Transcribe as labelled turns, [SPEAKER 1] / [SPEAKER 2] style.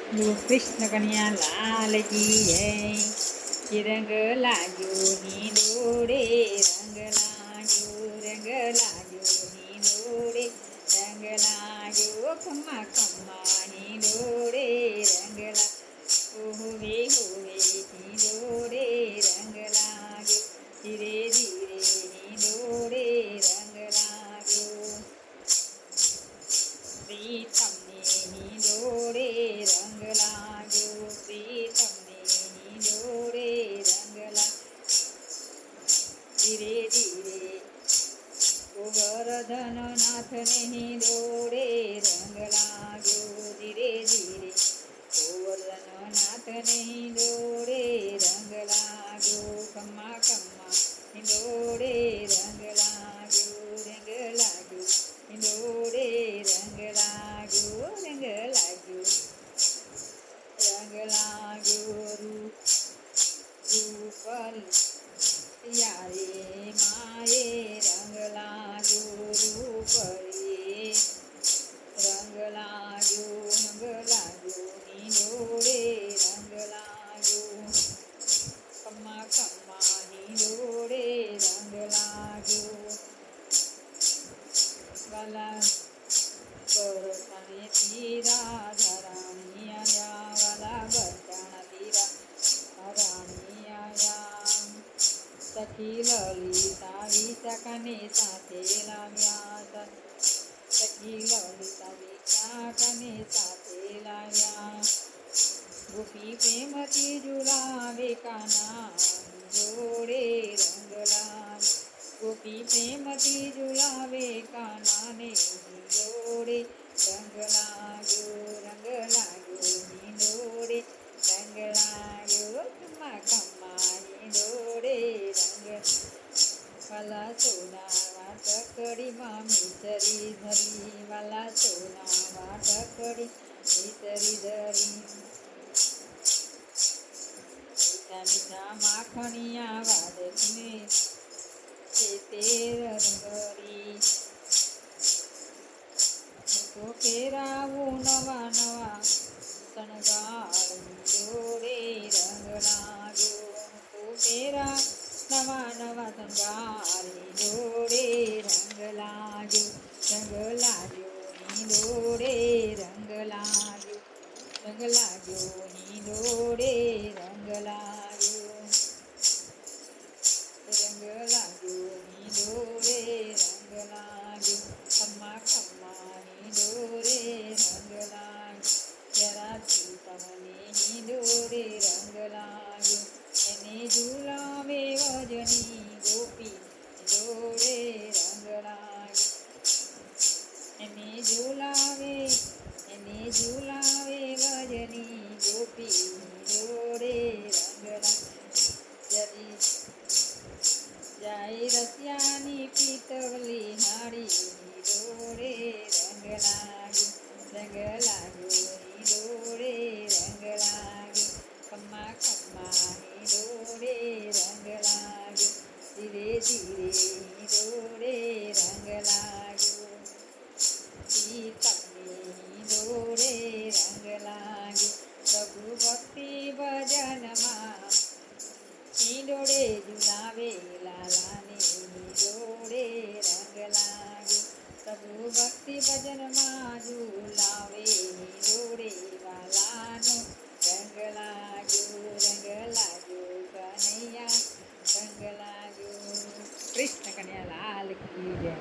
[SPEAKER 1] બોલો કૃષ્ણ કન્યા લાલ કી જય. કે રંગ લાગ્યો ની દોડે, રંગ લાગ્યો, રંગ લાગ્યો ની દોડે, રંગ લાગ્યો ખમ્મા ખમ્મા ની દોડે, રંગ લાગ્યો હોવે હોવે ની દોડે, રંગ લાગ્યો ધીરે ધીરે ની દોડે, રંગ લાગ્યો પ્રીતમને ની દોડે, રંગ લાગ્યો પ્રીતમને ની દોડે, રંગ લાગ્યો ધીરે ધીરે ગોવર્ધન નાથને ની દોડે, રંગ લાગ્યો ધીરે ધીરે ગોવર્ધન નાથને ની દોડે, રંગ લાગ્યો ખમ્મા ખમ્મા ની દોડે, રંગ લાગ્યો, રંગ લાગ્યો ની દોડે, રંગ લાગ્યો, રંગ લાગ્યો, રંગ લાગ્યો રૂપરી યારે માએ, રંગ લાગ્યો રૂપરી, રંગ લાગ્યો ની દોડે, રંગ લાગ્યો ખમ્મા ખમ્મા ની દોડે, રંગ લાગ્યો વાલા બરસાને તીરા ધરાણી આયા, વાલા બરસાણા તીરા ધરાણી આયા, સખી લલિતા વિશાખાને સાથે લાવ્યા, સખી લલિતા વિશાખાને સાથે લાવ્યા, ગોપી પ્રેમથી ઝુલાવે કાના જોડે, રંગ લાગ્યો ગોપી પ્રેમથી ઝુલાવે કાનાને જોડે, રંગ લાગ્યો ની દોડે, રંગ લાગ્યો ખમ્મા ખમ્મા ની દોડે, રંગ વાલા સોના વાટકડીમાં મિસરી ધરી, વાલા સોના વાટકડી મિસરી ધરી, મીઠા મીઠા માખણિયા વાદકને તે રંગરી, તો પહેરાવું નવા નવા શણગારની જોડે, રંગ લાગ્યો તો પહેરા નવા નવા શણગારની જોડે, રંગ લાગ્યો ની દોડે, રંગ લાગ્યો ની દોડે, રંગ લાગ્યો ની દોડે, રંગ લાગ્યો ખમ્મા ખમ્મા ની દોડે, રંગ લાગ્યો જરા તમને ની દોડે, રંગ લાગ્યો એને ઝુલાવે વજની ગોપી દોડે, રંગ લાગ્યો એને ઝુલાવે વજની ગોપી દોડે, રંગ લાગ્યો જાય રસિયાની પીતવલી હાડીની દોડે, રંગ લાગ્યો ની દોડે, રંગ લાગ્યો ખમ્મા ખમ્મા ની દોડે, રંગ લાગ્યો ધીરે ધીરે ની દોડે, રંગ લાગ્યો તમને ની દોડે, રંગ લાગ્યો પ્રભુ ભક્તિ ભજનમાં ની દોડે ઝુલાવે લાલાને ની દોડે, રંગ લાગ્યો પ્રભુ ભક્તિ ભજનમાં ઝુલાવે ની દોડે વાલાનો, રંગ લાગ્યો કનૈયા, રંગ લાગ્યો કૃષ્ણ કન્યા લાલ કી જય.